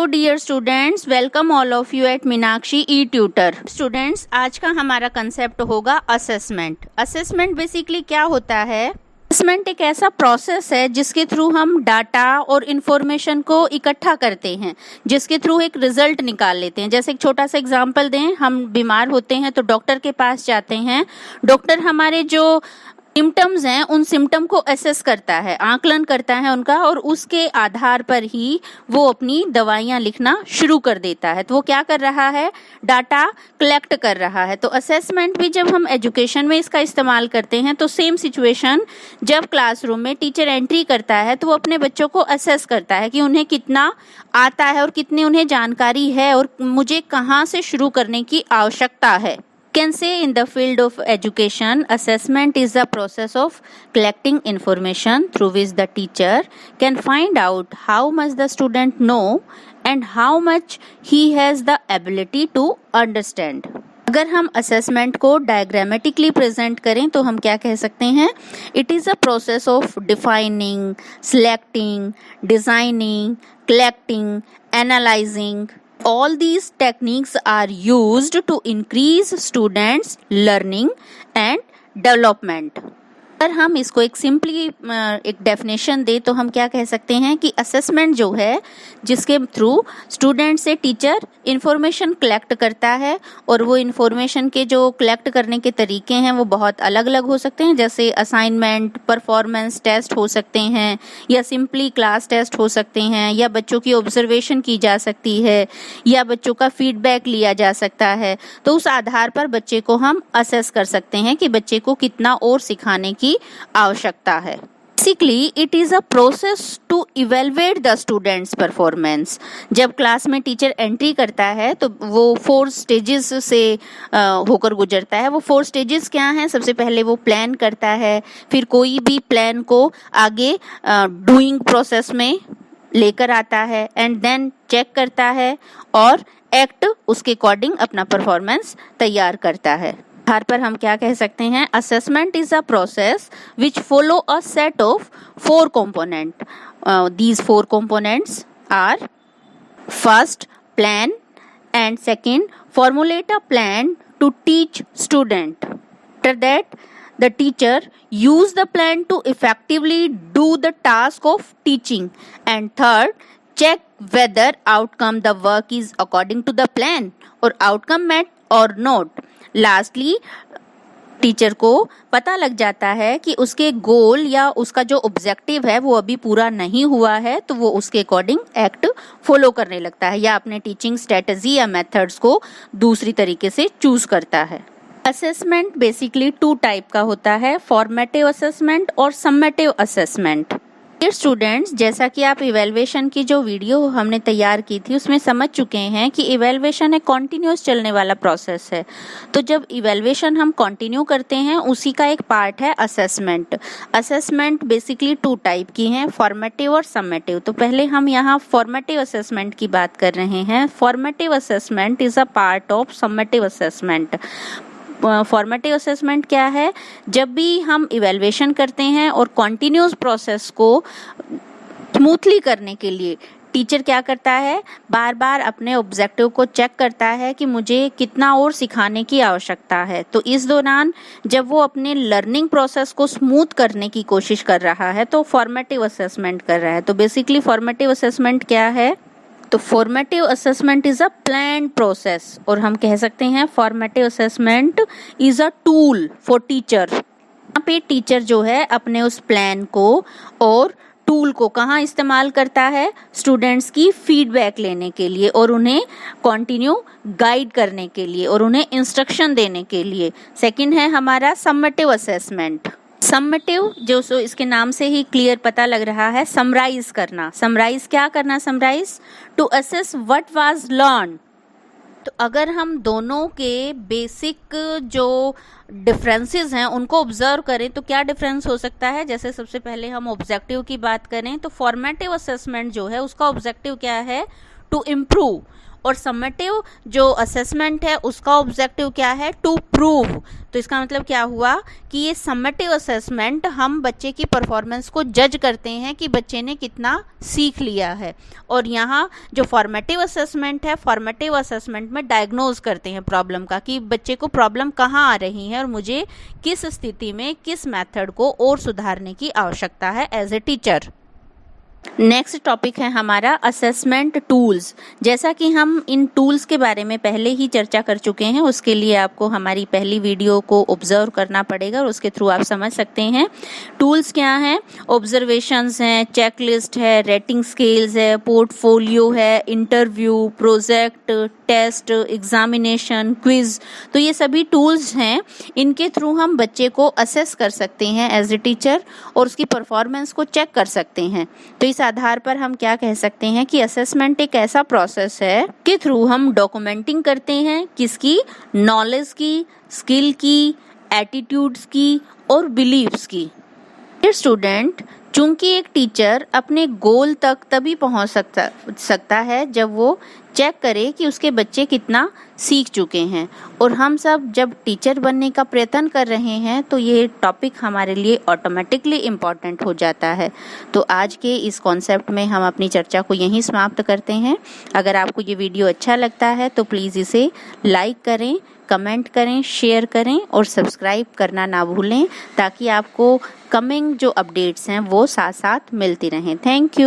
तो dear students, welcome all of you at Meenakshi E tutor. Students, आज का हमारा कंसेप्ट होगा असेसमेंट। असेसमेंट बेसिकली क्या होता है? असेसमेंट एक ऐसा प्रोसेस है जिसके थ्रू हम डाटा और इन्फॉर्मेशन को इकट्ठा करते हैं, जिसके थ्रू एक रिजल्ट निकाल लेते हैं। जैसे एक छोटा सा एग्जांपल दें, हम बीमार होते हैं तो डॉक्टर के पास जाते हैं। डॉक्टर हमारे जो सिम्टम्स हैं उन सिम्टम को असेस करता है, आकलन करता है उनका, और उसके आधार पर ही वो अपनी दवाइयाँ लिखना शुरू कर देता है। तो वो क्या कर रहा है? डाटा कलेक्ट कर रहा है। तो असेसमेंट भी जब हम एजुकेशन में इसका इस्तेमाल करते हैं तो सेम सिचुएशन, जब क्लासरूम में टीचर एंट्री करता है तो वो अपने बच्चों को असेस करता है कि उन्हें कितना आता है और कितनी उन्हें जानकारी है और मुझे कहाँ से शुरू करने की आवश्यकता है। Can say in the field of education, assessment is the process of collecting information through which the teacher can find out how much the student know and how much he has the ability to understand. अगर हम assessment को diagrammatically present करें तो हम क्या कह सकते हैं? It is a process of defining, selecting, designing, collecting, analyzing. All these techniques are used to increase students' learning and development. अगर हम इसको एक सिंपली एक डेफिनेशन दे तो हम क्या कह सकते हैं कि असेसमेंट जो है, जिसके थ्रू स्टूडेंट से टीचर इंफॉर्मेशन कलेक्ट करता है, और वो इंफॉर्मेशन के जो कलेक्ट करने के तरीके हैं वो बहुत अलग अलग हो सकते हैं। जैसे असाइनमेंट, परफॉर्मेंस टेस्ट हो सकते हैं, या सिंपली क्लास टेस्ट हो सकते हैं, या बच्चों की ऑब्जर्वेशन की जा सकती है, या बच्चों का फीडबैक लिया जा सकता है। तो उस आधार पर बच्चे को हम असेस कर सकते हैं कि बच्चे को कितना और सिखाने की आवश्यकता है। Basically, it is a process to evaluate the students' performance. जब क्लास में टीचर एंट्री करता है तो वो 4 स्टेजेस से होकर गुजरता है। वो 4 स्टेजेस क्या हैं? सबसे पहले वो प्लान करता है, फिर कोई भी प्लान को आगे डूइंग प्रोसेस में लेकर आता है, एंड देन चेक करता है और एक्ट उसके अकॉर्डिंग अपना परफॉर्मेंस तैयार करता है। आधार पर हम क्या कह सकते हैं? Assessment is a process which follow a set of 4 component. These 4 components are: first, plan, and second, formulate a plan to teach student. After that the teacher use the plan to effectively do the task of teaching, and third, check whether outcome the work is according to the plan or outcome met or not. Lastly, teacher को पता लग जाता है कि उसके गोल या उसका जो ऑब्जेक्टिव है वो अभी पूरा नहीं हुआ है, तो वो उसके अकॉर्डिंग एक्ट फॉलो करने लगता है, या अपने टीचिंग स्ट्रेटजी या मेथड्स को दूसरी तरीके से चूज करता है। असेसमेंट बेसिकली 2 टाइप का होता है, फॉर्मेटिव असेसमेंट और सम्मेटिव असेसमेंट। डियर स्टूडेंट्स, जैसा कि आप इवैल्यूएशन की जो वीडियो हमने तैयार की थी उसमें समझ चुके हैं कि इवैल्यूएशन एक कॉन्टिन्यूस चलने वाला प्रोसेस है। तो जब इवैल्यूएशन हम कंटिन्यू करते हैं उसी का एक पार्ट है असेसमेंट। असेसमेंट बेसिकली 2 टाइप की हैं, फॉर्मेटिव और सम्मेटिव। तो पहले हम यहाँ फॉर्मेटिव असेसमेंट की बात कर रहे हैं। Formative assessment is a part of summative assessment. Formative assessment क्या है? जब भी हम इवैल्यूएशन करते हैं और कॉन्टिन्यूस प्रोसेस को स्मूथली करने के लिए टीचर क्या करता है? बार बार अपने ऑब्जेक्टिव को चेक करता है कि मुझे कितना और सिखाने की आवश्यकता है। तो इस दौरान जब वो अपने लर्निंग प्रोसेस को स्मूथ करने की कोशिश कर रहा है तो फॉर्मेटिव असेसमेंट कर रहा है। तो बेसिकली फॉर्मेटिव असेसमेंट क्या है? तो formative assessment is a plan process, और हम कह सकते हैं formative assessment is a tool for teacher. यहाँ पे टीचर जो है अपने उस प्लान को और टूल को कहाँ इस्तेमाल करता है? स्टूडेंट्स की फीडबैक लेने के लिए, और उन्हें कंटिन्यू गाइड करने के लिए, और उन्हें इंस्ट्रक्शन देने के लिए। सेकंड है हमारा सम्मेटिव असेसमेंट। सम्मेटिव जो इसके नाम से ही क्लियर पता लग रहा है, समराइज करना। समराइज क्या करना? Summarise to assess what was learn. तो अगर हम दोनों के बेसिक जो डिफरेंसेस हैं उनको ऑब्जर्व करें तो क्या डिफरेंस हो सकता है? जैसे सबसे पहले हम ऑब्जेक्टिव की बात करें तो फॉर्मेटिव असेसमेंट जो है उसका ऑब्जेक्टिव क्या है? टू इम्प्रूव, और समेटिव जो असेसमेंट है उसका ऑब्जेक्टिव क्या है, टू प्रूव। तो इसका मतलब क्या हुआ कि ये समेटिव असेसमेंट हम बच्चे की परफॉर्मेंस को जज करते हैं कि बच्चे ने कितना सीख लिया है, और यहाँ जो फॉर्मेटिव असेसमेंट है, फॉर्मेटिव असेसमेंट में डायग्नोज करते हैं प्रॉब्लम का कि बच्चे को प्रॉब्लम कहाँ आ रही है और मुझे किस स्थिति में किस मेथड को और सुधारने की आवश्यकता है as a teacher. Next topic है हमारा असेसमेंट टूल्स। जैसा कि हम इन टूल्स के बारे में पहले ही चर्चा कर चुके हैं, उसके लिए आपको हमारी पहली वीडियो को ऑब्जर्व करना पड़ेगा और उसके थ्रू आप समझ सकते हैं। टूल्स क्या हैं? ऑब्जर्वेशंस हैं, चेकलिस्ट है, रेटिंग स्केल्स है, पोर्टफोलियो है, interview, project, test, examination, quiz. तो ये सभी टूल्स हैं, इनके थ्रू हम बच्चे को असेस कर सकते हैं एज ए टीचर और उसकी परफॉर्मेंस को चेक कर सकते हैं। तो इस आधार पर हम क्या कह सकते हैं कि असेसमेंट एक ऐसा प्रोसेस है के थ्रू हम डॉक्यूमेंटिंग करते हैं किसकी, नॉलेज की, स्किल की, एटीट्यूड्स की और बिलीव्स की। स्टूडेंट, चूंकि एक टीचर अपने गोल तक तभी पहुंच सकता है जब वो चेक करे कि उसके बच्चे कितना सीख चुके हैं, और हम सब जब टीचर बनने का प्रयत्न कर रहे हैं तो ये टॉपिक हमारे लिए ऑटोमेटिकली इम्पॉर्टेंट हो जाता है। तो आज के इस कॉन्सेप्ट में हम अपनी चर्चा को यहीं समाप्त करते हैं। अगर आपको ये वीडियो अच्छा लगता है तो प्लीज़ इसे लाइक करें, कमेंट करें, शेयर करें और सब्सक्राइब करना ना भूलें, ताकि आपको कमिंग जो अपडेट्स हैं वो साथ साथ मिलती रहें। Thank you.